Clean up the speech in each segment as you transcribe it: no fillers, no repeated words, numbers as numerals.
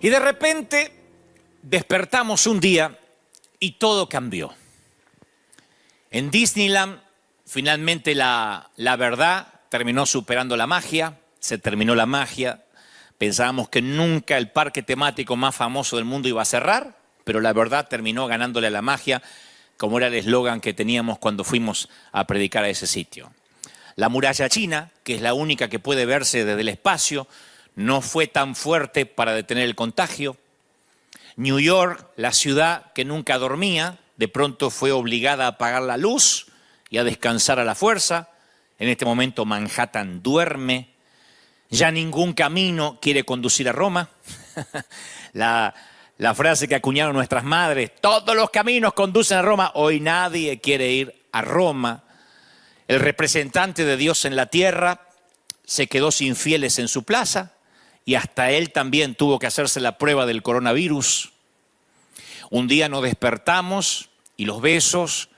Y de repente despertamos un día y todo cambió. En Disneyland, finalmente la verdad terminó superando la magia, se terminó la magia. Pensábamos que nunca el parque temático más famoso del mundo iba a cerrar, pero la verdad terminó ganándole a la magia, como era el eslogan que teníamos cuando fuimos a predicar a ese sitio. La muralla china, que es la única que puede verse desde el espacio, no fue tan fuerte para detener el contagio. New York, la ciudad que nunca dormía, de pronto fue obligada a apagar la luz y a descansar a la fuerza. En este momento Manhattan duerme. Ya ningún camino quiere conducir a Roma. La frase que acuñaron nuestras madres, todos los caminos conducen a Roma. Hoy nadie quiere ir a Roma. El representante de Dios en la tierra se quedó sin fieles en su plaza y hasta él también tuvo que hacerse la prueba del coronavirus. Un día nos despertamos y los besos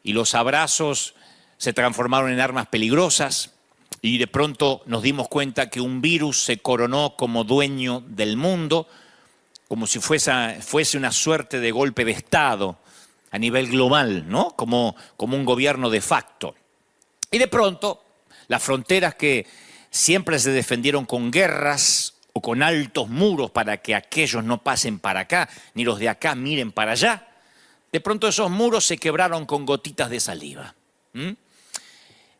y los abrazos se transformaron en armas peligrosas y de pronto nos dimos cuenta que un virus se coronó como dueño del mundo, como si fuese una suerte de golpe de Estado a nivel global, ¿no? Como un gobierno de facto. Y de pronto, las fronteras que siempre se defendieron con guerras o con altos muros para que aquellos no pasen para acá, ni los de acá miren para allá, de pronto esos muros se quebraron con gotitas de saliva.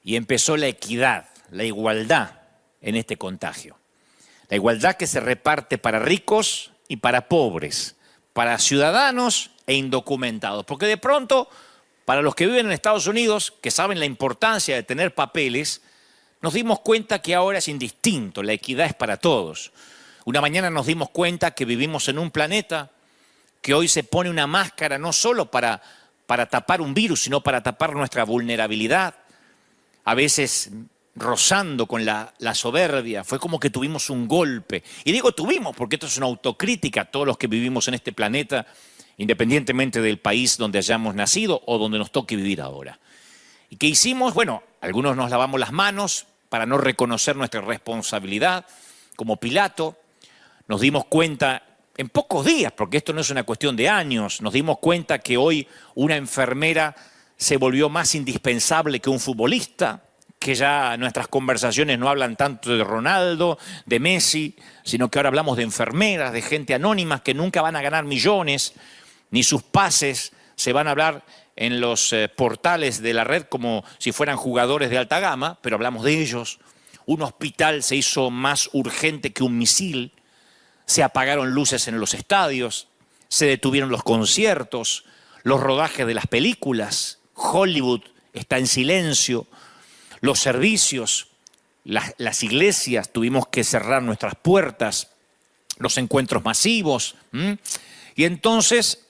Y empezó la equidad, la igualdad en este contagio. La igualdad que se reparte para ricos y para pobres, para ciudadanos e indocumentados. Porque de pronto, para los que viven en Estados Unidos, que saben la importancia de tener papeles, nos dimos cuenta que ahora es indistinto, la equidad es para todos. Una mañana nos dimos cuenta que vivimos en un planeta que hoy se pone una máscara no solo para tapar un virus, sino para tapar nuestra vulnerabilidad, a veces rozando con la soberbia. Fue como que tuvimos un golpe. Y digo tuvimos porque esto es una autocrítica a todos los que vivimos en este planeta, independientemente del país donde hayamos nacido o donde nos toque vivir ahora. ¿Y qué hicimos? Bueno, algunos nos lavamos las manos para no reconocer nuestra responsabilidad, como Pilato. Nos dimos cuenta en pocos días, porque esto no es una cuestión de años, nos dimos cuenta que hoy una enfermera se volvió más indispensable que un futbolista, que ya nuestras conversaciones no hablan tanto de Ronaldo, de Messi, sino que ahora hablamos de enfermeras, de gente anónima que nunca van a ganar millones, ni sus pases se van a hablar en los portales de la red como si fueran jugadores de alta gama, pero hablamos de ellos. Un hospital se hizo más urgente que un misil, se apagaron luces en los estadios, se detuvieron los conciertos, los rodajes de las películas, Hollywood está en silencio, los servicios, las iglesias tuvimos que cerrar nuestras puertas, los encuentros masivos. Y entonces,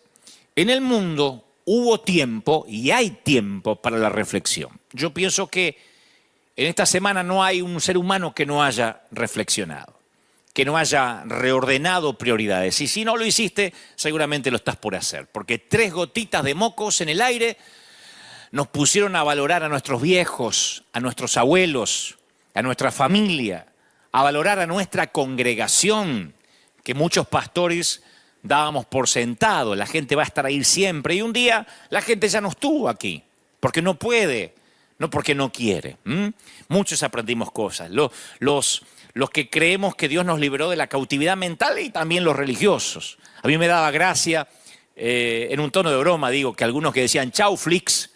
en el mundo hubo tiempo y hay tiempo para la reflexión. Yo pienso que en esta semana no hay un ser humano que no haya reflexionado, que no haya reordenado prioridades. Y si no lo hiciste, seguramente lo estás por hacer. Porque 3 gotitas de mocos en el aire nos pusieron a valorar a nuestros viejos, a nuestros abuelos, a nuestra familia, a valorar a nuestra congregación, que muchos pastores dábamos por sentado, la gente va a estar ahí siempre. Y un día la gente ya no estuvo aquí, porque no puede, no porque no quiere. Muchos aprendimos cosas. Los que creemos que Dios nos liberó de la cautividad mental y también los religiosos. A mí me daba gracia, en un tono de broma, digo, que algunos que decían chau Flix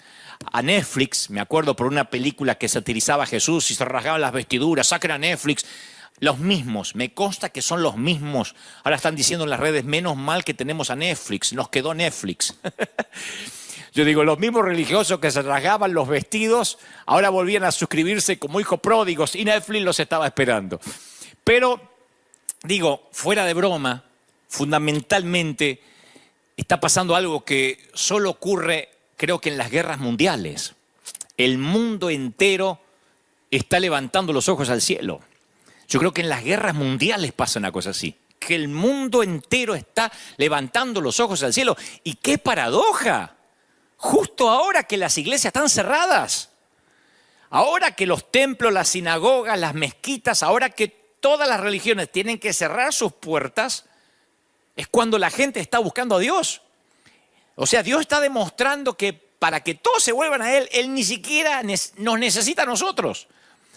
a Netflix, me acuerdo por una película que satirizaba a Jesús y se rasgaban las vestiduras, saquen a Netflix. Los mismos, me consta que son los mismos. Ahora están diciendo en las redes, menos mal que tenemos a Netflix, nos quedó Netflix. Yo digo, los mismos religiosos que se rasgaban los vestidos, ahora volvían a suscribirse como hijos pródigos y Netflix los estaba esperando. Pero, digo, fuera de broma, fundamentalmente está pasando algo que solo ocurre, creo que en las guerras mundiales. El mundo entero está levantando los ojos al cielo. Yo creo que en las guerras mundiales pasa una cosa así, que el mundo entero está levantando los ojos al cielo. ¡Y qué paradoja! Justo ahora que las iglesias están cerradas, ahora que los templos, las sinagogas, las mezquitas, ahora que todas las religiones tienen que cerrar sus puertas, Es cuando la gente está buscando a Dios. O sea, Dios está demostrando que para que todos se vuelvan a Él, Él ni siquiera nos necesita a nosotros.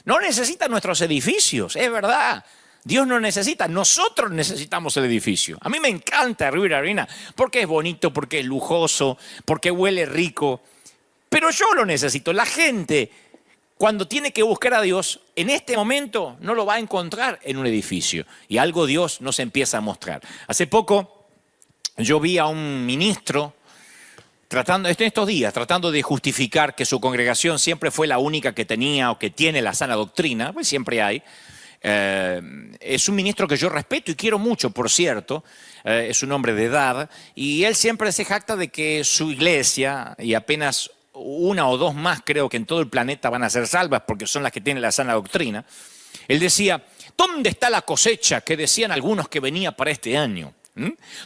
No necesita nuestros edificios, es verdad. Dios no necesita, nosotros necesitamos el edificio. A mí me encanta River Arena porque es bonito, porque es lujoso, porque huele rico. Pero yo lo necesito. La gente, cuando tiene que buscar a Dios, en este momento no lo va a encontrar en un edificio. Y algo Dios nos empieza a mostrar. Hace poco yo vi a un ministro tratando de justificar que su congregación siempre fue la única que tenía o que tiene la sana doctrina, pues siempre hay. Es un ministro que yo respeto y quiero mucho, por cierto, es un hombre de edad, y él siempre se jacta de que su iglesia, y apenas una o dos más creo que en todo el planeta van a ser salvas porque son las que tienen la sana doctrina, él decía, ¿dónde está la cosecha que decían algunos que venía para este año?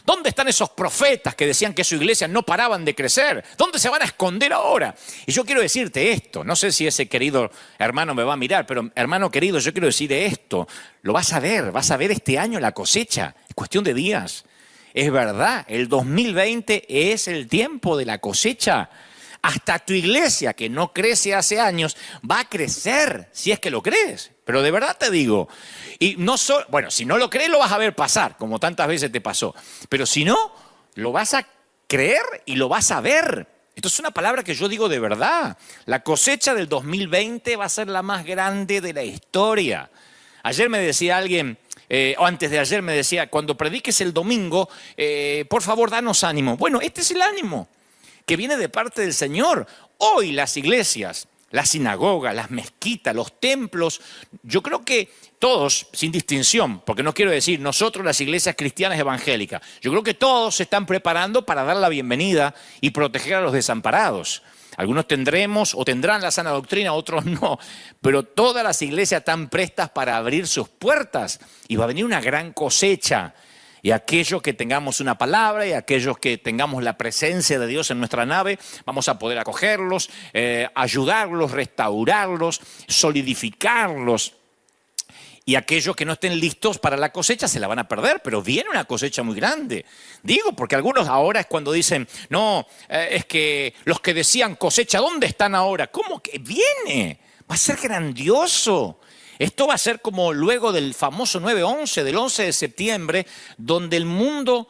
¿Dónde están esos profetas que decían que su iglesia no paraban de crecer? ¿Dónde se van a esconder ahora? Y yo quiero decirte esto, no sé si ese querido hermano me va a mirar, pero hermano querido, yo quiero decir esto, lo vas a ver este año la cosecha, es cuestión de días. Es verdad, el 2020 es el tiempo de la cosecha. Hasta tu iglesia, que no crece hace años, va a crecer, si es que lo crees. Pero de verdad te digo, y no solo, bueno, si no lo crees lo vas a ver pasar, como tantas veces te pasó. Pero si no, lo vas a creer y lo vas a ver. Esto es una palabra que yo digo de verdad. La cosecha del 2020 va a ser la más grande de la historia. Ayer me decía alguien, o antes de ayer me decía, cuando prediques el domingo, por favor, danos ánimo. Bueno, este es el ánimo que viene de parte del Señor. Hoy las iglesias, las sinagogas, las mezquitas, los templos, yo creo que todos, sin distinción, porque no quiero decir nosotros las iglesias cristianas evangélicas, yo creo que todos se están preparando para dar la bienvenida y proteger a los desamparados. Algunos tendremos o tendrán la sana doctrina, otros no, pero todas las iglesias están prestas para abrir sus puertas y va a venir una gran cosecha. Y aquellos que tengamos una palabra y aquellos que tengamos la presencia de Dios en nuestra nave, vamos a poder acogerlos, ayudarlos, restaurarlos, solidificarlos. Y aquellos que no estén listos para la cosecha se la van a perder, pero viene una cosecha muy grande. Digo, porque algunos ahora es cuando dicen, no, es que los que decían cosecha, ¿dónde están ahora? ¿Cómo que viene? Va a ser grandioso. Esto va a ser como luego del famoso 9/11, del 11 de septiembre, donde el mundo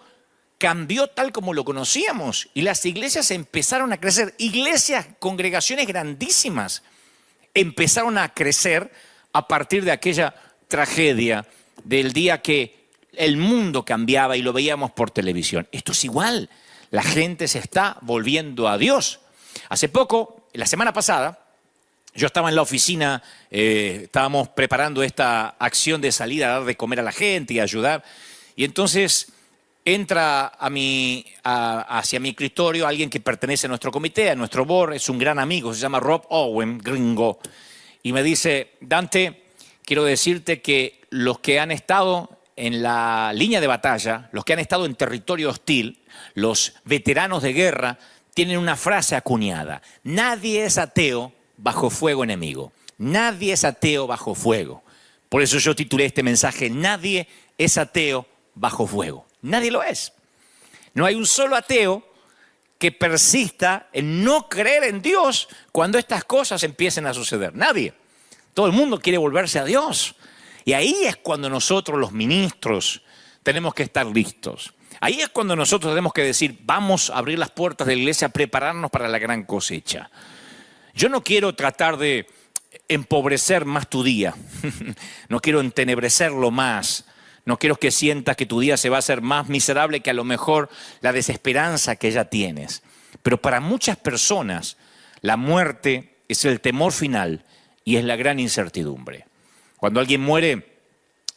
cambió tal como lo conocíamos y las iglesias empezaron a crecer. Iglesias, congregaciones grandísimas empezaron a crecer a partir de aquella tragedia del día que el mundo cambiaba y lo veíamos por televisión. Esto es igual, la gente se está volviendo a Dios. Hace poco, la semana pasada, yo estaba en la oficina, estábamos preparando esta acción de salir a dar de comer a la gente y ayudar. Y entonces entra hacia mi escritorio alguien que pertenece a nuestro comité, a nuestro board, es un gran amigo, se llama Rob Owen, gringo. Y me dice, Dante, quiero decirte que los que han estado en la línea de batalla, los que han estado en territorio hostil, los veteranos de guerra, tienen una frase acuñada. Nadie es ateo bajo fuego enemigo. Nadie es ateo bajo fuego. Por eso yo titulé este mensaje, nadie es ateo bajo fuego. Nadie lo es. No hay un solo ateo que persista en no creer en Dios cuando estas cosas empiecen a suceder. Nadie. Todo el mundo quiere volverse a Dios. Y ahí es cuando nosotros, los ministros, tenemos que estar listos. Ahí es cuando nosotros tenemos que decir, vamos a abrir las puertas de la iglesia, prepararnos para la gran cosecha. Yo no quiero tratar de empobrecer más tu día, no quiero entenebrecerlo más, no quiero que sientas que tu día se va a hacer más miserable que a lo mejor la desesperanza que ya tienes. Pero para muchas personas la muerte es el temor final y es la gran incertidumbre. Cuando alguien muere,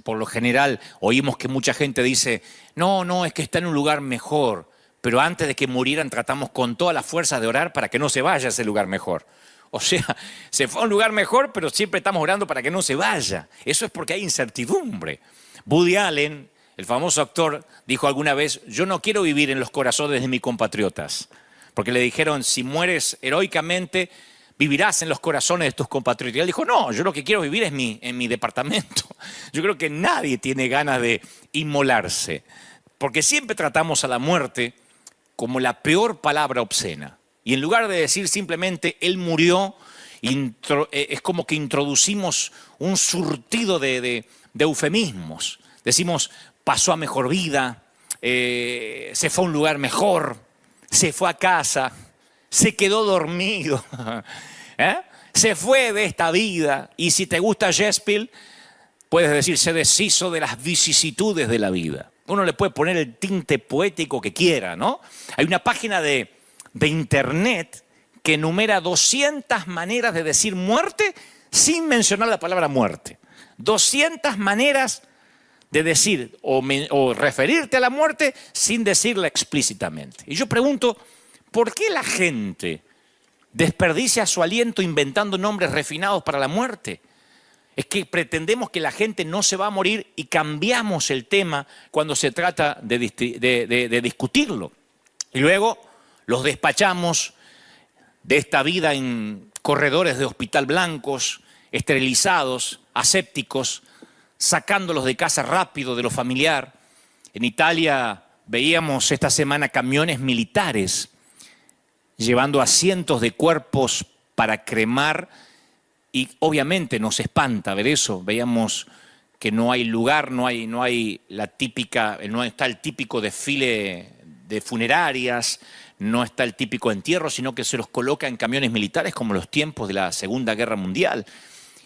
por lo general oímos que mucha gente dice, no, es que está en un lugar mejor, pero antes de que murieran tratamos con toda la fuerza de orar para que no se vaya a ese lugar mejor. O sea, se fue a un lugar mejor, pero siempre estamos orando para que no se vaya. Eso es porque hay incertidumbre. Woody Allen, el famoso actor, dijo alguna vez, yo no quiero vivir en los corazones de mis compatriotas. Porque le dijeron, si mueres heroicamente, vivirás en los corazones de tus compatriotas. Y él dijo, no, yo lo que quiero vivir es en mi departamento. Yo creo que nadie tiene ganas de inmolarse. Porque siempre tratamos a la muerte como la peor palabra obscena. Y en lugar de decir simplemente Él murió, es como que introducimos un surtido de eufemismos. Decimos, pasó a mejor vida, se fue a un lugar mejor, se fue a casa, se quedó dormido, se fue de esta vida. Y si te gusta Shakespeare, puedes decir, se deshizo de las vicisitudes de la vida. Uno le puede poner el tinte poético que quiera, ¿no? Hay una página de internet que enumera 200 maneras de decir muerte sin mencionar la palabra muerte. 200 maneras de decir o referirte a la muerte sin decirla explícitamente. Y yo pregunto, ¿por qué la gente desperdicia su aliento inventando nombres refinados para la muerte? Es que pretendemos que la gente no se va a morir y cambiamos el tema cuando se trata de discutirlo. Y luego los despachamos de esta vida en corredores de hospital blancos, esterilizados, asépticos, sacándolos de casa rápido de lo familiar. En Italia veíamos esta semana camiones militares llevando a cientos de cuerpos para cremar. Y obviamente nos espanta ver eso. Veíamos que no hay lugar, no hay la típica, no está el típico desfile de funerarias, no está el típico entierro, sino que se los coloca en camiones militares como los tiempos de la Segunda Guerra Mundial.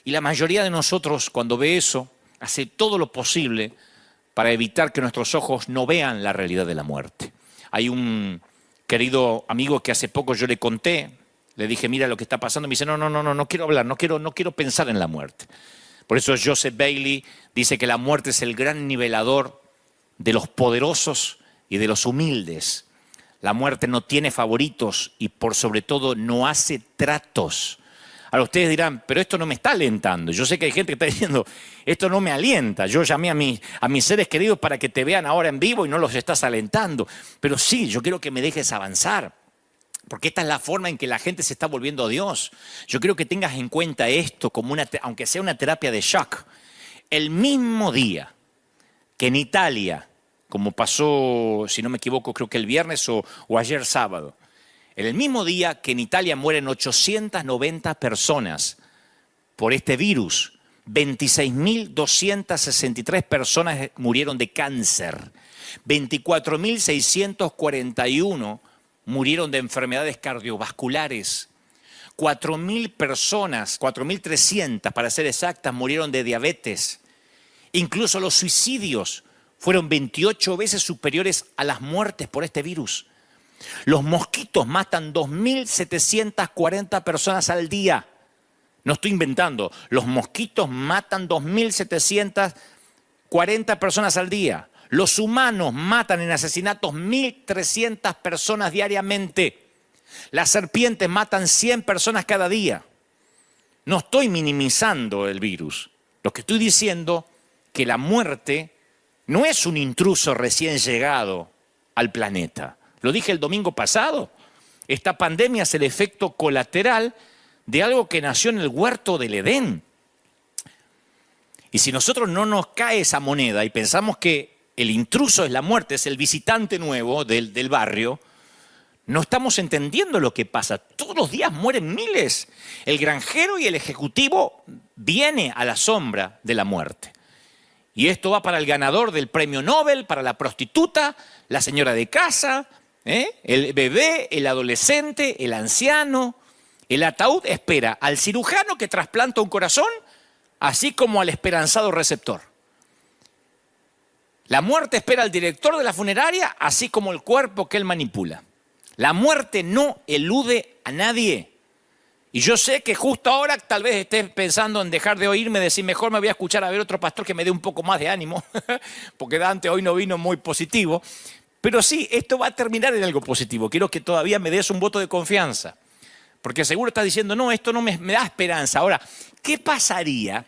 Y la mayoría de nosotros, cuando ve eso, hace todo lo posible para evitar que nuestros ojos no vean la realidad de la muerte. Hay un querido amigo que hace poco yo le conté. Le dije, mira lo que está pasando. Me dice, no quiero hablar, no quiero pensar en la muerte. Por eso Joseph Bailey dice que la muerte es el gran nivelador de los poderosos y de los humildes. La muerte no tiene favoritos y por sobre todo no hace tratos. Ahora ustedes dirán, pero esto no me está alentando. Yo sé que hay gente que está diciendo, esto no me alienta. Yo llamé a mis seres queridos para que te vean ahora en vivo y no los estás alentando. Pero sí, yo quiero que me dejes avanzar. Porque esta es la forma en que la gente se está volviendo a Dios. Yo quiero que tengas en cuenta esto como aunque sea una terapia de shock. El mismo día que en Italia, como pasó, si no me equivoco, creo que el viernes o ayer sábado, en el mismo día que en Italia mueren 890 personas por este virus, 26.263 personas murieron de cáncer, 24.641 murieron de enfermedades cardiovasculares. 4.000 personas, 4.300 para ser exactas, murieron de diabetes. Incluso los suicidios fueron 28 veces superiores a las muertes por este virus. Los mosquitos matan 2.740 personas al día. No estoy inventando. Los mosquitos matan 2.740 personas al día. Los humanos matan en asesinatos 1.300 personas diariamente. Las serpientes matan 100 personas cada día. No estoy minimizando el virus. Lo que estoy diciendo es que la muerte no es un intruso recién llegado al planeta. Lo dije el domingo pasado. Esta pandemia es el efecto colateral de algo que nació en el huerto del Edén. Y si nosotros no nos cae esa moneda y pensamos que el intruso es la muerte, es el visitante nuevo del barrio, no estamos entendiendo lo que pasa. Todos los días mueren miles. El granjero y el ejecutivo viene a la sombra de la muerte. Y esto va para el ganador del premio Nobel, para la prostituta, la señora de casa, el bebé, el adolescente, el anciano. El ataúd espera al cirujano que trasplanta un corazón, así como al esperanzado receptor. La muerte espera al director de la funeraria, así como el cuerpo que él manipula. La muerte no elude a nadie. Y yo sé que justo ahora tal vez estés pensando en dejar de oírme, decir mejor me voy a escuchar a ver otro pastor que me dé un poco más de ánimo, porque Dante hoy no vino muy positivo. Pero sí, esto va a terminar en algo positivo. Quiero que todavía me des un voto de confianza, porque seguro estás diciendo, no, esto no me da esperanza. Ahora, ¿qué pasaría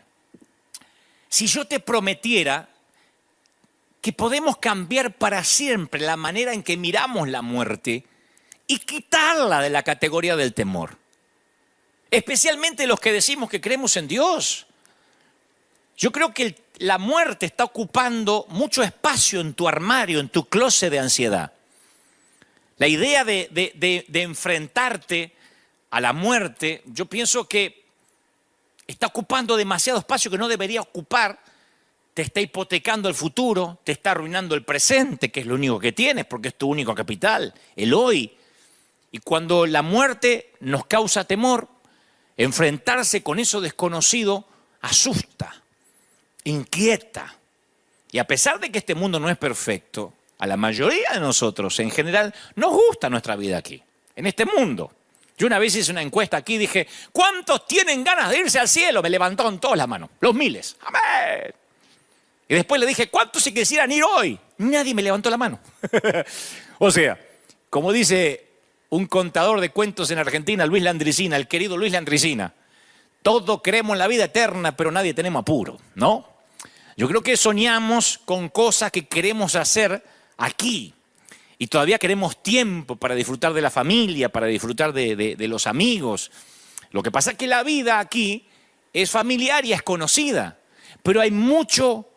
si yo te prometiera que podemos cambiar para siempre la manera en que miramos la muerte y quitarla de la categoría del temor? Especialmente los que decimos que creemos en Dios. Yo creo que la muerte está ocupando mucho espacio en tu armario, en tu closet de ansiedad. La idea de enfrentarte a la muerte, yo pienso que está ocupando demasiado espacio que no debería ocupar, te está hipotecando el futuro, te está arruinando el presente, que es lo único que tienes, porque es tu único capital, el hoy. Y cuando la muerte nos causa temor, enfrentarse con eso desconocido asusta, inquieta. Y a pesar de que este mundo no es perfecto, a la mayoría de nosotros en general nos gusta nuestra vida aquí, en este mundo. Yo una vez hice una encuesta aquí y dije, ¿cuántos tienen ganas de irse al cielo? Me levantaron todas las manos, los miles. ¡Amén! Y después le dije, ¿cuántos se quisieran ir hoy? Nadie me levantó la mano. O sea, como dice un contador de cuentos en Argentina, Luis Landricina, el querido Luis Landricina, todos creemos en la vida eterna, pero nadie tenemos apuro, ¿no? Yo creo que soñamos con cosas que queremos hacer aquí. Y todavía queremos tiempo para disfrutar de la familia, para disfrutar de los amigos. Lo que pasa es que la vida aquí es familiar y es conocida. Pero hay mucho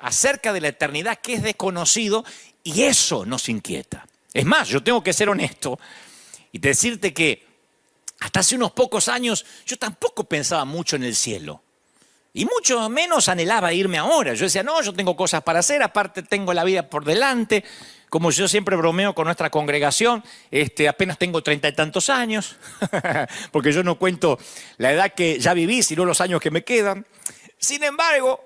acerca de la eternidad que es desconocido y eso nos inquieta. Es más, yo tengo que ser honesto y decirte que hasta hace unos pocos años yo tampoco pensaba mucho en el cielo. Y mucho menos anhelaba irme ahora. Yo decía, no, yo tengo cosas para hacer, aparte tengo la vida por delante. Como yo siempre bromeo con nuestra congregación, apenas tengo 30 y tantos años, porque yo no cuento la edad que ya viví, sino los años que me quedan. Sin embargo,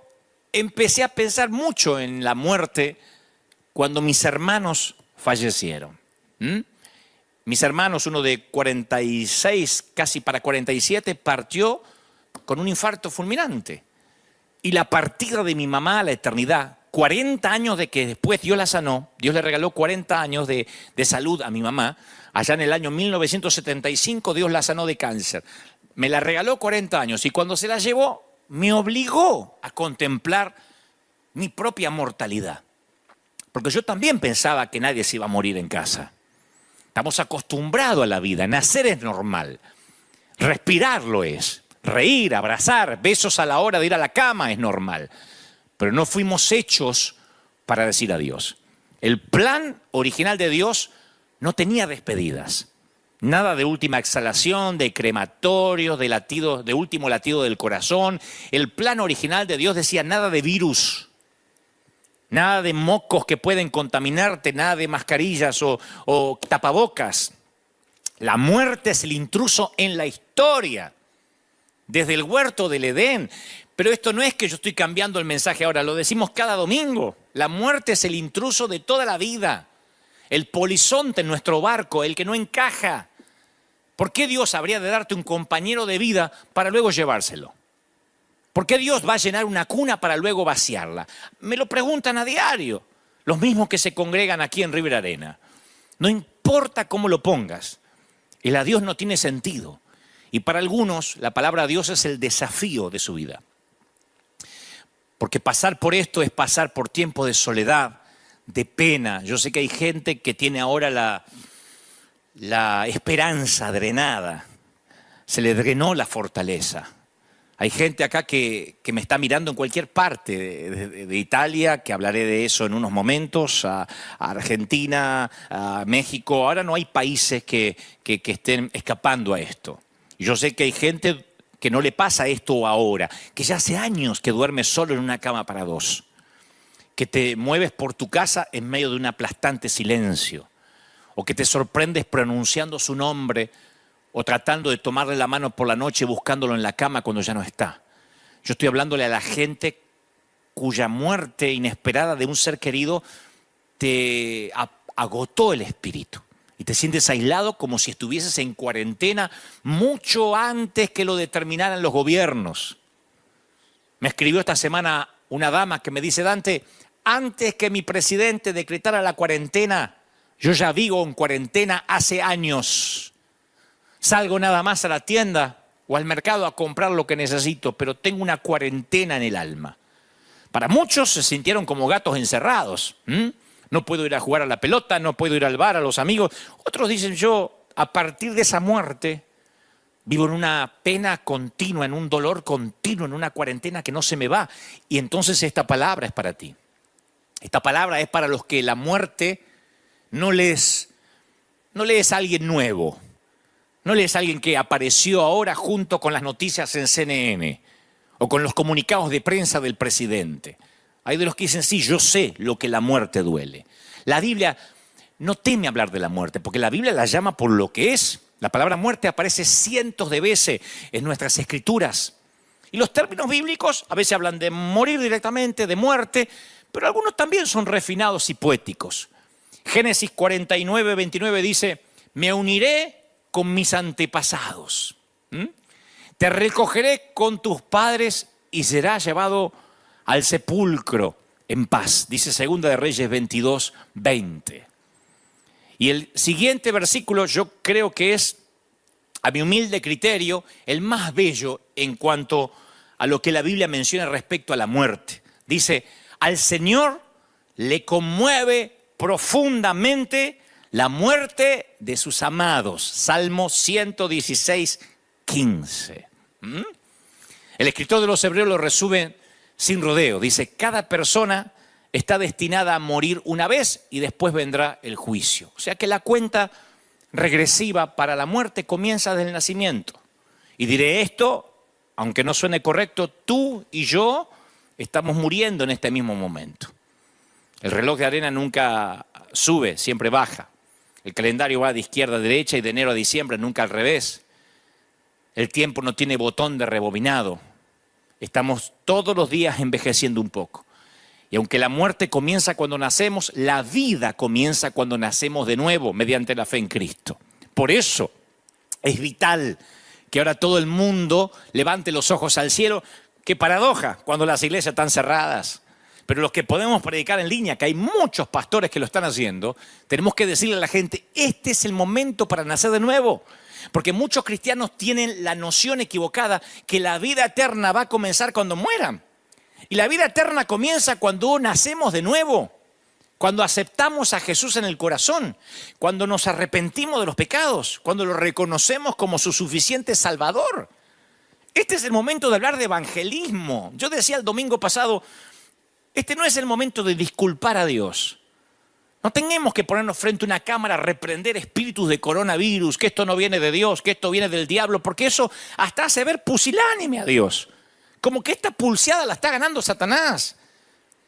empecé a pensar mucho en la muerte cuando mis hermanos fallecieron. Mis hermanos, uno de 46, casi para 47, partió con un infarto fulminante. Y la partida de mi mamá a la eternidad, 40 años de que después Dios la sanó, Dios le regaló 40 años de salud a mi mamá. Allá en el año 1975 Dios la sanó de cáncer. Me la regaló 40 años y cuando se la llevó me obligó a contemplar mi propia mortalidad. Porque yo también pensaba que nadie se iba a morir en casa. Estamos acostumbrados a la vida, nacer es normal, respirar lo es, reír, abrazar, besos a la hora de ir a la cama es normal. Pero no fuimos hechos para decir adiós. El plan original de Dios no tenía despedidas. Nada de última exhalación, de crematorios, de último latido del corazón. El plan original de Dios decía nada de virus, nada de mocos que pueden contaminarte, nada de mascarillas o tapabocas. La muerte es el intruso en la historia, desde el huerto del Edén. Pero esto no es que yo estoy cambiando el mensaje ahora, lo decimos cada domingo. La muerte es el intruso de toda la vida, el polizonte en nuestro barco, el que no encaja. ¿Por qué Dios habría de darte un compañero de vida para luego llevárselo? ¿Por qué Dios va a llenar una cuna para luego vaciarla? Me lo preguntan a diario, los mismos que se congregan aquí en River Arena. No importa cómo lo pongas, el adiós no tiene sentido. Y para algunos la palabra Dios es el desafío de su vida. Porque pasar por esto es pasar por tiempo de soledad, de pena. Yo sé que hay gente que tiene ahora la esperanza drenada. Se le drenó la fortaleza. Hay gente acá que me está mirando en cualquier parte de Italia, que hablaré de eso en unos momentos, a Argentina, a México. Ahora no hay países que estén escapando a esto. Yo sé que hay gente que no le pasa esto ahora, que ya hace años que duermes solo en una cama para dos, que te mueves por tu casa en medio de un aplastante silencio, o que te sorprendes pronunciando su nombre o tratando de tomarle la mano por la noche buscándolo en la cama cuando ya no está. Yo estoy hablándole a la gente cuya muerte inesperada de un ser querido te agotó el espíritu. Y te sientes aislado como si estuvieses en cuarentena mucho antes que lo determinaran los gobiernos. Me escribió esta semana una dama que me dice, Dante, antes que mi presidente decretara la cuarentena, yo ya vivo en cuarentena hace años. Salgo nada más a la tienda o al mercado a comprar lo que necesito, pero tengo una cuarentena en el alma. Para muchos se sintieron como gatos encerrados. No puedo ir a jugar a la pelota, no puedo ir al bar, a los amigos. Otros dicen, yo, a partir de esa muerte, Vivo en una pena continua, en un dolor continuo, en una cuarentena que no se me va. Y entonces esta palabra es para ti. Esta palabra es para los que la muerte no le es alguien nuevo. No le es alguien que apareció ahora junto con las noticias en CNN o con los comunicados de prensa del presidente. Hay de los que dicen, sí, yo sé lo que la muerte duele. La Biblia no teme hablar de la muerte, porque la Biblia la llama por lo que es. La palabra muerte aparece cientos de veces en nuestras escrituras. Y los términos bíblicos a veces hablan de morir directamente, de muerte, pero algunos también son refinados y poéticos. Génesis 49, 29 dice, me uniré con mis antepasados. Te recogeré con tus padres y serás llevado al sepulcro en paz. Dice Segunda de Reyes 22, 20. Y el siguiente versículo yo creo que es, a mi humilde criterio, el más bello en cuanto a lo que la Biblia menciona respecto a la muerte. Dice, al Señor le conmueve profundamente la muerte de sus amados. Salmo 116, 15. El escritor de los Hebreos lo resume sin rodeo. Dice, cada persona está destinada a morir una vez y después vendrá el juicio. O sea que la cuenta regresiva para la muerte comienza desde el nacimiento. Y diré esto, aunque no suene correcto, tú y yo estamos muriendo en este mismo momento. El reloj de arena nunca sube, siempre baja. El calendario va de izquierda a derecha y de enero a diciembre, nunca al revés. El tiempo no tiene botón de rebobinado. Estamos todos los días envejeciendo un poco. Y aunque la muerte comienza cuando nacemos, la vida comienza cuando nacemos de nuevo mediante la fe en Cristo. Por eso es vital que ahora todo el mundo levante los ojos al cielo. Qué paradoja cuando las iglesias están cerradas. Pero los que podemos predicar en línea, que hay muchos pastores que lo están haciendo, tenemos que decirle a la gente, este es el momento para nacer de nuevo. Porque muchos cristianos tienen la noción equivocada que la vida eterna va a comenzar cuando mueran. Y la vida eterna comienza cuando nacemos de nuevo, cuando aceptamos a Jesús en el corazón, cuando nos arrepentimos de los pecados, cuando lo reconocemos como su suficiente Salvador. Este es el momento de hablar de evangelismo. Yo decía el domingo pasado, este no es el momento de disculpar a Dios. No tenemos que ponernos frente a una cámara a reprender espíritus de coronavirus, que esto no viene de Dios, que esto viene del diablo, porque eso hasta hace ver pusilánime a Dios. Como que esta pulseada la está ganando Satanás.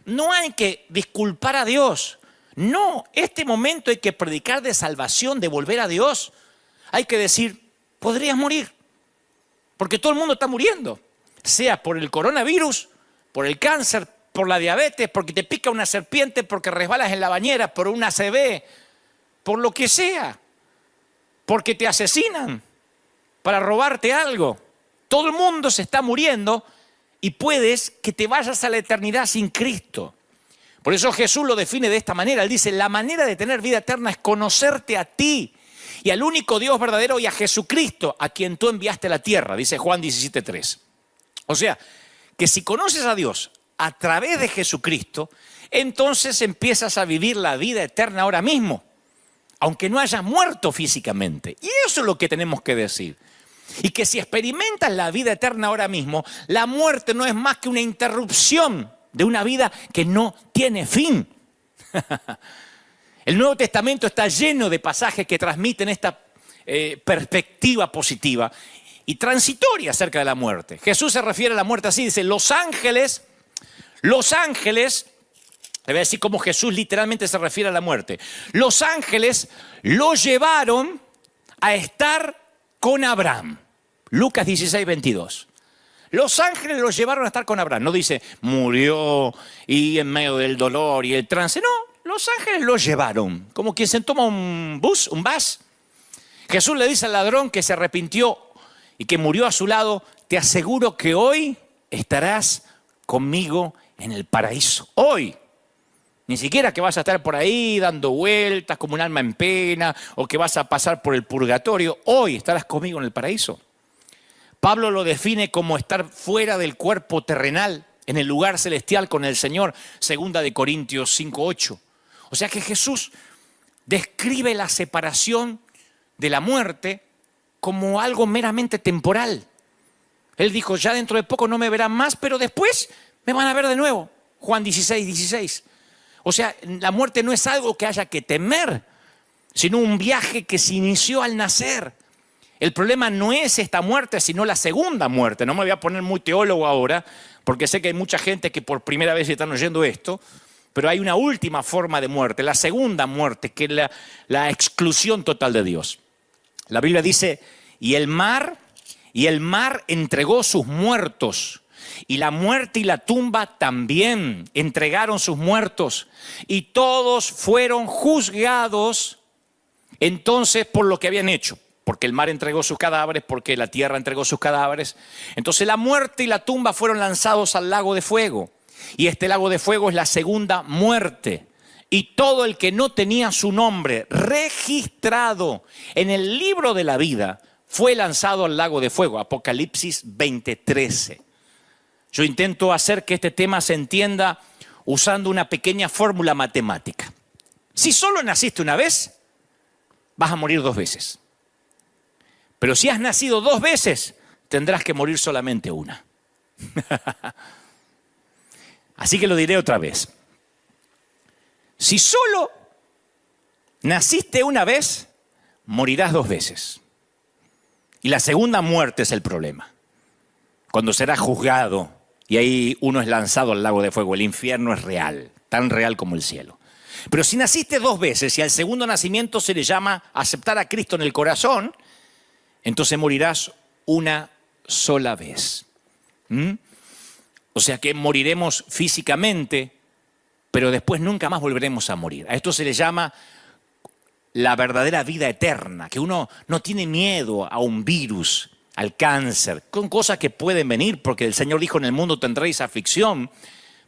No hay que disculpar a Dios. No, este momento hay que predicar de salvación, de volver a Dios. Hay que decir, podrías morir, porque todo el mundo está muriendo. Sea por el coronavirus, por el cáncer, por la diabetes, porque te pica una serpiente, porque resbalas en la bañera, por una ACV, por lo que sea. Porque te asesinan para robarte algo. Todo el mundo se está muriendo. Y puedes que te vayas a la eternidad sin Cristo. Por eso Jesús lo define de esta manera. Él dice, la manera de tener vida eterna es conocerte a ti y al único Dios verdadero y a Jesucristo, a quien tú enviaste a la tierra, dice Juan 17:3. O sea, que si conoces a Dios a través de Jesucristo, entonces empiezas a vivir la vida eterna ahora mismo, aunque no hayas muerto físicamente. Y eso es lo que tenemos que decir. Y que si experimentas la vida eterna ahora mismo, la muerte no es más que una interrupción de una vida que no tiene fin. El Nuevo Testamento está lleno de pasajes que transmiten esta perspectiva positiva y transitoria acerca de la muerte. Jesús se refiere a la muerte así, dice, los ángeles, le voy a decir cómo Jesús literalmente se refiere a la muerte. Los ángeles lo llevaron a estar con Abraham. Lucas 16, 22. Los ángeles los llevaron a estar con Abraham. No dice, murió y en medio del dolor y el trance. No, los ángeles los llevaron. Como quien se toma un bus. Jesús le dice al ladrón que se arrepintió y que murió a su lado, te aseguro que hoy estarás conmigo en el paraíso. Hoy. Ni siquiera que vas a estar por ahí dando vueltas como un alma en pena o que vas a pasar por el purgatorio. Hoy estarás conmigo en el paraíso. Pablo lo define como estar fuera del cuerpo terrenal, en el lugar celestial con el Señor, 2 de Corintios 5:8. O sea que Jesús describe la separación de la muerte como algo meramente temporal. Él dijo, ya dentro de poco no me verán más, pero después me van a ver de nuevo. Juan 16, 16. O sea, la muerte no es algo que haya que temer, sino un viaje que se inició al nacer. El problema no es esta muerte, sino la segunda muerte. No me voy a poner muy teólogo ahora, porque sé que hay mucha gente que por primera vez están oyendo esto, pero hay una última forma de muerte, la segunda muerte, que es la exclusión total de Dios. La Biblia dice, y el mar entregó sus muertos, y la muerte y la tumba también entregaron sus muertos, y todos fueron juzgados entonces por lo que habían hecho. Porque el mar entregó sus cadáveres, porque la tierra entregó sus cadáveres. Entonces la muerte y la tumba fueron lanzados al lago de fuego. Y este lago de fuego es la segunda muerte. Y todo el que no tenía su nombre registrado en el libro de la vida fue lanzado al lago de fuego. Apocalipsis 20:13. Yo intento hacer que este tema se entienda usando una pequeña fórmula matemática. Si solo naciste una vez, vas a morir 2 veces. Pero si has nacido 2 veces, tendrás que morir solamente una. Así que lo diré otra vez. Si solo naciste una vez, morirás 2 veces. Y la segunda muerte es el problema. Cuando serás juzgado y ahí uno es lanzado al lago de fuego. El infierno es real, tan real como el cielo. Pero si naciste 2 veces y al segundo nacimiento se le llama aceptar a Cristo en el corazón, entonces morirás una sola vez. O sea que moriremos físicamente, pero después nunca más volveremos a morir. A esto se le llama la verdadera vida eterna, que uno no tiene miedo a un virus, al cáncer, con cosas que pueden venir, porque el Señor dijo, en el mundo tendréis aflicción.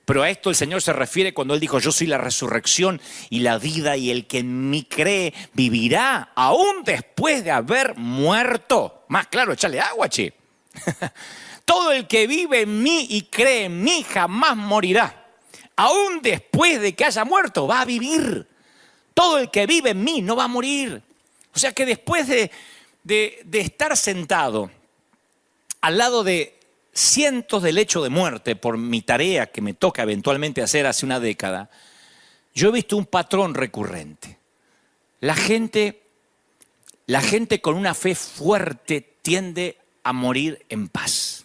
Pero a esto el Señor se refiere cuando Él dijo, yo soy la resurrección y la vida, y el que en mí cree vivirá aún después de haber muerto. Más claro, échale agua, che. Todo el que vive en mí y cree en mí jamás morirá. Aún después de que haya muerto, va a vivir. Todo el que vive en mí no va a morir. O sea que después de estar sentado al lado de cientos de lechos de muerte por mi tarea que me toca eventualmente hacer hace una década, yo he visto un patrón recurrente. La gente con una fe fuerte tiende a morir en paz.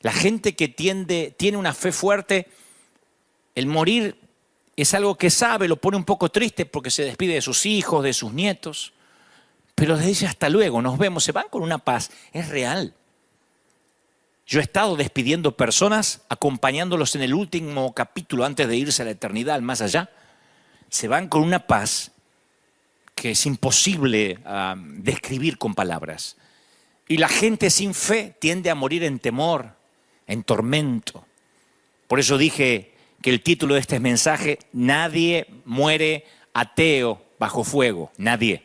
La gente que tiene una fe fuerte, el morir es algo que sabe, lo pone un poco triste porque se despide de sus hijos, de sus nietos, pero le dice hasta luego, nos vemos, se van con una paz, es real. Yo he estado despidiendo personas, acompañándolos en el último capítulo antes de irse a la eternidad, al más allá. Se van con una paz que es imposible describir con palabras. Y la gente sin fe tiende a morir en temor, en tormento. Por eso dije que el título de este mensaje, nadie muere ateo bajo fuego, nadie.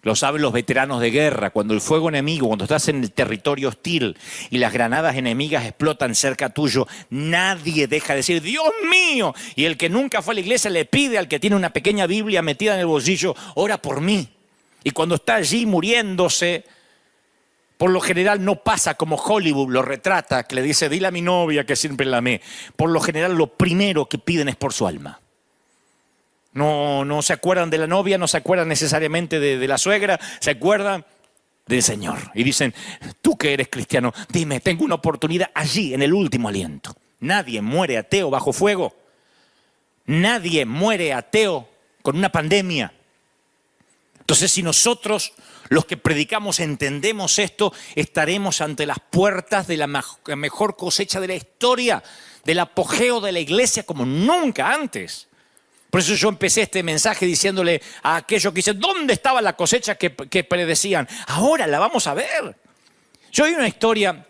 Lo saben los veteranos de guerra, cuando el fuego enemigo, cuando estás en el territorio hostil y las granadas enemigas explotan cerca tuyo, nadie deja de decir, Dios mío. Y el que nunca fue a la iglesia le pide al que tiene una pequeña Biblia metida en el bolsillo, ora por mí. Y cuando está allí muriéndose, por lo general no pasa como Hollywood lo retrata, que le dice, dile a mi novia que siempre la amé. Por lo general lo primero que piden es por su alma. No se acuerdan de la novia, no se acuerdan necesariamente de la suegra, se acuerdan del Señor. Y dicen, tú que eres cristiano, dime, tengo una oportunidad allí en el último aliento. Nadie muere ateo bajo fuego. Nadie muere ateo con una pandemia. Entonces, si nosotros, los que predicamos, entendemos esto, estaremos ante las puertas de la mejor cosecha de la historia, del apogeo de la iglesia como nunca antes. Por eso yo empecé este mensaje diciéndole a aquellos que dicen, ¿dónde estaba la cosecha que predecían? Ahora la vamos a ver. Yo oí una historia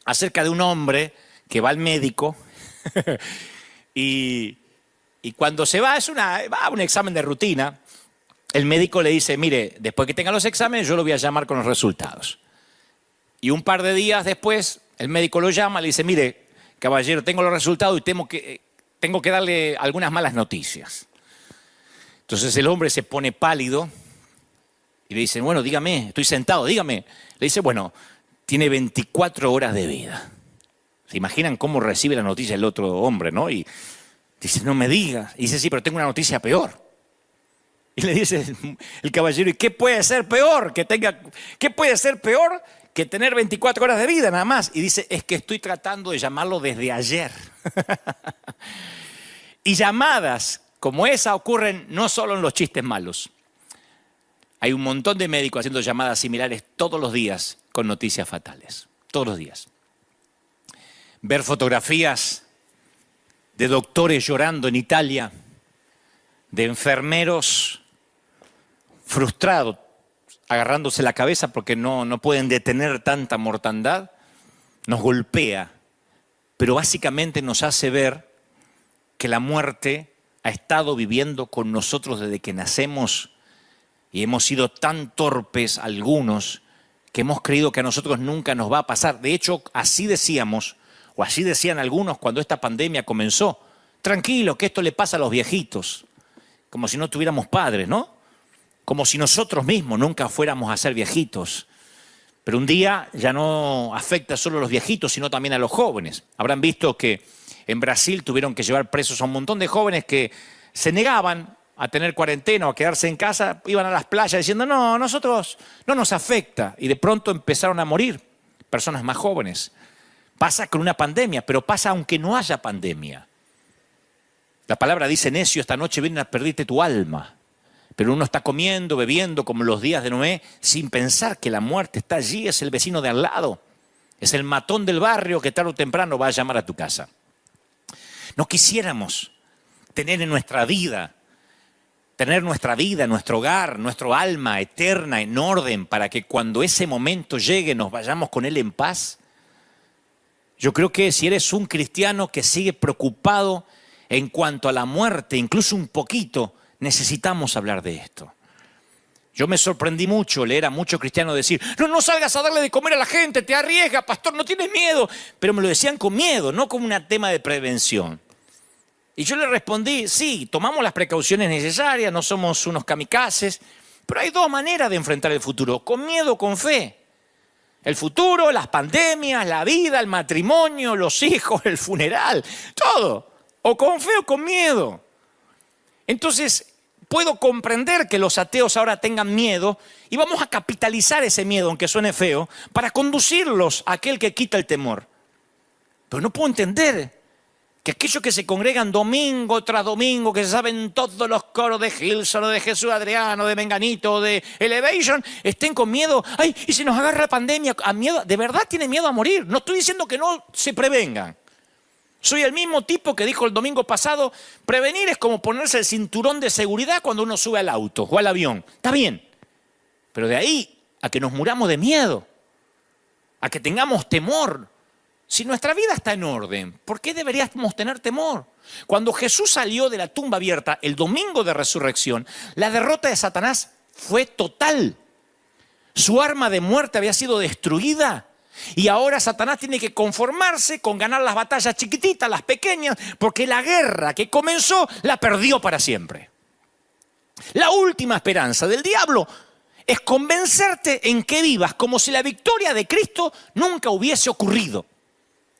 acerca de un hombre que va al médico y cuando se va, va a un examen de rutina, el médico le dice, mire, después que tenga los exámenes yo lo voy a llamar con los resultados. Y un par de días después el médico lo llama, le dice, mire, caballero, tengo los resultados y tengo que darle algunas malas noticias. Entonces el hombre se pone pálido Y le dicen, bueno, dígame, estoy sentado, dígame. Le dice, bueno, tiene 24 horas de vida. ¿Se imaginan cómo recibe la noticia el otro hombre, no? Y dice, no me digas. Y dice, sí, pero tengo una noticia peor. Y le dice el caballero, ¿y qué puede ser peor? ¿Qué puede ser peor que tener 24 horas de vida nada más? Y dice, es que estoy tratando de llamarlo desde ayer. Y llamadas como esa ocurren no solo en los chistes malos. Hay un montón de médicos haciendo llamadas similares todos los días con noticias fatales. Todos los días. Ver fotografías de doctores llorando en Italia, de enfermeros frustrados, agarrándose la cabeza porque no pueden detener tanta mortandad, nos golpea, pero básicamente nos hace ver que la muerte ha estado viviendo con nosotros desde que nacemos y hemos sido tan torpes algunos que hemos creído que a nosotros nunca nos va a pasar. De hecho, así decíamos, o así decían algunos cuando esta pandemia comenzó, tranquilo, que esto le pasa a los viejitos, como si no tuviéramos padres, ¿no? Como si nosotros mismos nunca fuéramos a ser viejitos. Pero un día ya no afecta solo a los viejitos, sino también a los jóvenes. Habrán visto que en Brasil tuvieron que llevar presos a un montón de jóvenes que se negaban a tener cuarentena o a quedarse en casa, iban a las playas diciendo, no, nosotros no nos afecta. Y de pronto empezaron a morir personas más jóvenes. Pasa con una pandemia, pero pasa aunque no haya pandemia. La palabra dice, necio, esta noche vienen a perderte tu alma. Pero uno está comiendo, bebiendo, como los días de Noé, sin pensar que la muerte está allí, es el vecino de al lado. Es el matón del barrio que tarde o temprano va a llamar a tu casa. No quisiéramos tener nuestra vida, nuestro hogar, nuestro alma eterna en orden para que cuando ese momento llegue nos vayamos con él en paz. Yo creo que si eres un cristiano que sigue preocupado en cuanto a la muerte, incluso un poquito, necesitamos hablar de esto. Yo me sorprendí mucho leer a muchos cristianos decir, no salgas a darle de comer a la gente, te arriesga, pastor, no tienes miedo. Pero me lo decían con miedo, no como un tema de prevención. Y yo le respondí, sí, tomamos las precauciones necesarias, no somos unos kamikazes, pero hay dos maneras de enfrentar el futuro, con miedo o con fe. El futuro, las pandemias, la vida, el matrimonio, los hijos, el funeral, todo. O con fe o con miedo. Entonces, puedo comprender que los ateos ahora tengan miedo y vamos a capitalizar ese miedo, aunque suene feo, para conducirlos a aquel que quita el temor. Pero no puedo entender que aquellos que se congregan domingo tras domingo, que se saben todos los coros de Hillsong, de Jesús Adriano, de Menganito, de Elevation, estén con miedo. Ay, y si nos agarra la pandemia, a miedo, de verdad tienen miedo a morir. No estoy diciendo que no se prevengan. Soy el mismo tipo que dijo el domingo pasado, prevenir es como ponerse el cinturón de seguridad cuando uno sube al auto o al avión. Está bien, pero de ahí a que nos muramos de miedo, a que tengamos temor. Si nuestra vida está en orden, ¿por qué deberíamos tener temor? Cuando Jesús salió de la tumba abierta el domingo de resurrección, la derrota de Satanás fue total. Su arma de muerte había sido destruida. Y ahora Satanás tiene que conformarse con ganar las batallas chiquititas, las pequeñas, porque la guerra que comenzó la perdió para siempre. La última esperanza del diablo es convencerte en que vivas como si la victoria de Cristo nunca hubiese ocurrido.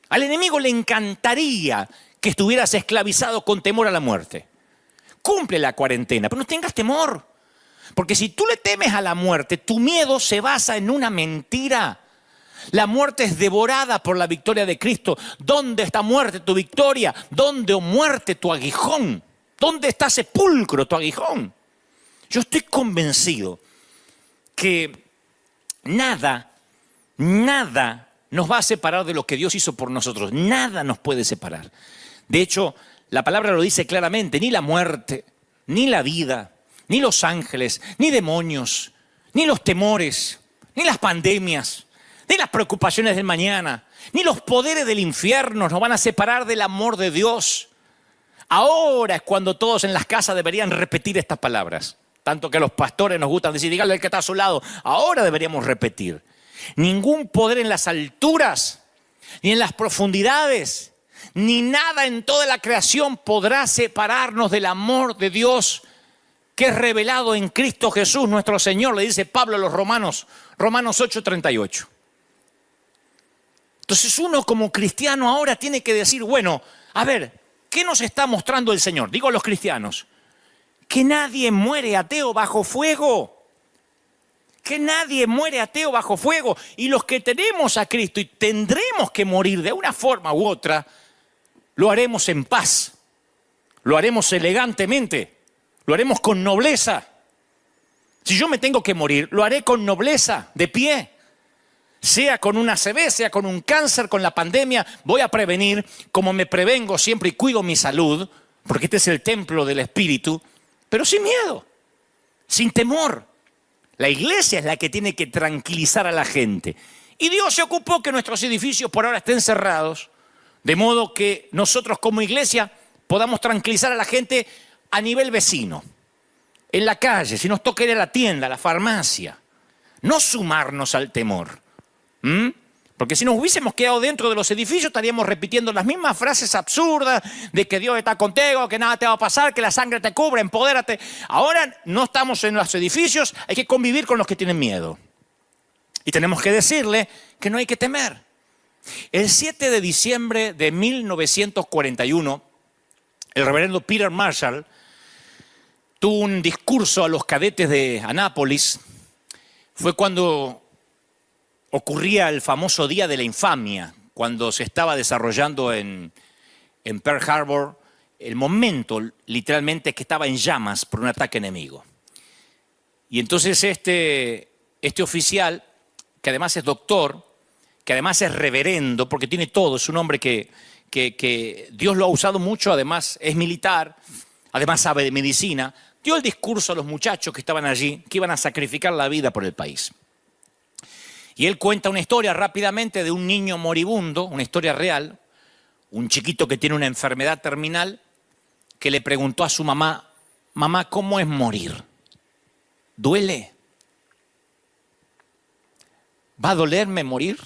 Al enemigo le encantaría que estuvieras esclavizado con temor a la muerte. Cumple la cuarentena, pero no tengas temor. Porque si tú le temes a la muerte, tu miedo se basa en una mentira. La muerte es devorada por la victoria de Cristo. ¿Dónde está muerte tu victoria? ¿Dónde, oh muerte, tu aguijón? ¿Dónde está sepulcro tu aguijón? Yo estoy convencido que nada nos va a separar de lo que Dios hizo por nosotros. Nada nos puede separar. De hecho, la palabra lo dice claramente, ni la muerte, ni la vida, ni los ángeles, ni demonios, ni los temores, ni las pandemias, ni las preocupaciones del mañana, ni los poderes del infierno nos van a separar del amor de Dios. Ahora es cuando todos en las casas deberían repetir estas palabras. Tanto que a los pastores nos gustan decir, dígale al que está a su lado. Ahora deberíamos repetir. Ningún poder en las alturas, ni en las profundidades, ni nada en toda la creación podrá separarnos del amor de Dios que es revelado en Cristo Jesús nuestro Señor, le dice Pablo a los Romanos, Romanos 8:38. Entonces uno como cristiano ahora tiene que decir, bueno, a ver, ¿qué nos está mostrando el Señor? Digo a los cristianos, que nadie muere ateo bajo fuego. Que nadie muere ateo bajo fuego. Y los que tenemos a Cristo y tendremos que morir de una forma u otra, lo haremos en paz. Lo haremos elegantemente. Lo haremos con nobleza. Si yo me tengo que morir, lo haré con nobleza, de pie. Sea con una ACV, sea con un cáncer, con la pandemia, voy a prevenir como me prevengo siempre y cuido mi salud, porque este es el templo del Espíritu, pero sin miedo, sin temor. La iglesia es la que tiene que tranquilizar a la gente. Y Dios se ocupó que nuestros edificios por ahora estén cerrados, de modo que nosotros como iglesia podamos tranquilizar a la gente a nivel vecino, en la calle, si nos toca ir a la tienda, a la farmacia, no sumarnos al temor. Porque si nos hubiésemos quedado dentro de los edificios estaríamos repitiendo las mismas frases absurdas de que Dios está contigo, que nada te va a pasar, que la sangre te cubre, empodérate. Ahora no estamos en los edificios, hay que convivir con los que tienen miedo. Y tenemos que decirle que no hay que temer. El 7 de diciembre de 1941, el reverendo Peter Marshall tuvo un discurso a los cadetes de Annapolis. Fue cuando ocurría el famoso Día de la Infamia, cuando se estaba desarrollando en Pearl Harbor, el momento literalmente que estaba en llamas por un ataque enemigo. Y entonces este oficial, que además es doctor, que además es reverendo, porque tiene todo, es un hombre que Dios lo ha usado mucho, además es militar, además sabe de medicina, dio el discurso a los muchachos que estaban allí, que iban a sacrificar la vida por el país. Y él cuenta una historia rápidamente de un niño moribundo, una historia real, un chiquito que tiene una enfermedad terminal, que le preguntó a su mamá, mamá, ¿cómo es morir? ¿Duele? ¿Va a dolerme morir?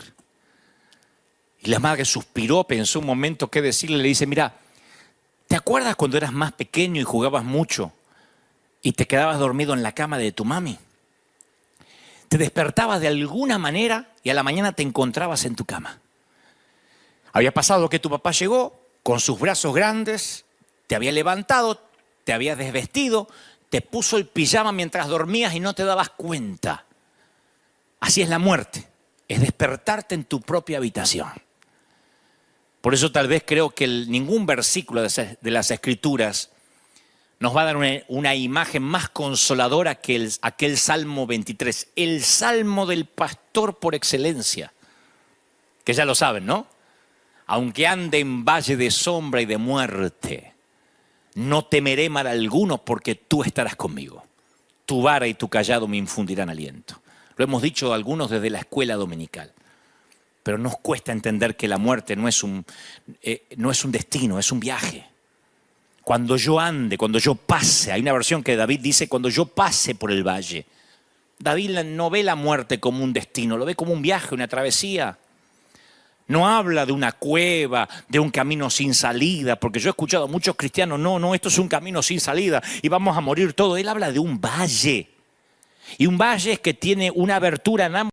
Y la madre suspiró, pensó un momento qué decirle, le dice, mira, ¿te acuerdas cuando eras más pequeño y jugabas mucho y te quedabas dormido en la cama de tu mami? Te despertabas de alguna manera y a la mañana te encontrabas en tu cama. Había pasado que tu papá llegó con sus brazos grandes, te había levantado, te había desvestido, te puso el pijama mientras dormías y no te dabas cuenta. Así es la muerte, es despertarte en tu propia habitación. Por eso tal vez creo que ningún versículo de las Escrituras nos va a dar una imagen más consoladora que aquel Salmo 23, el Salmo del pastor por excelencia, que ya lo saben, ¿no? Aunque ande en valle de sombra y de muerte, no temeré mal alguno porque tú estarás conmigo. Tu vara y tu callado me infundirán aliento. Lo hemos dicho algunos desde la escuela dominical, pero nos cuesta entender que la muerte no es un destino, es un viaje. Cuando yo ande, cuando yo pase, hay una versión que David dice, cuando yo pase por el valle. David no ve la muerte como un destino, lo ve como un viaje, una travesía. No habla de una cueva, de un camino sin salida, porque yo he escuchado a muchos cristianos, no, esto es un camino sin salida y vamos a morir todos. Él habla de un valle. Y un valle es que tiene una abertura en ambos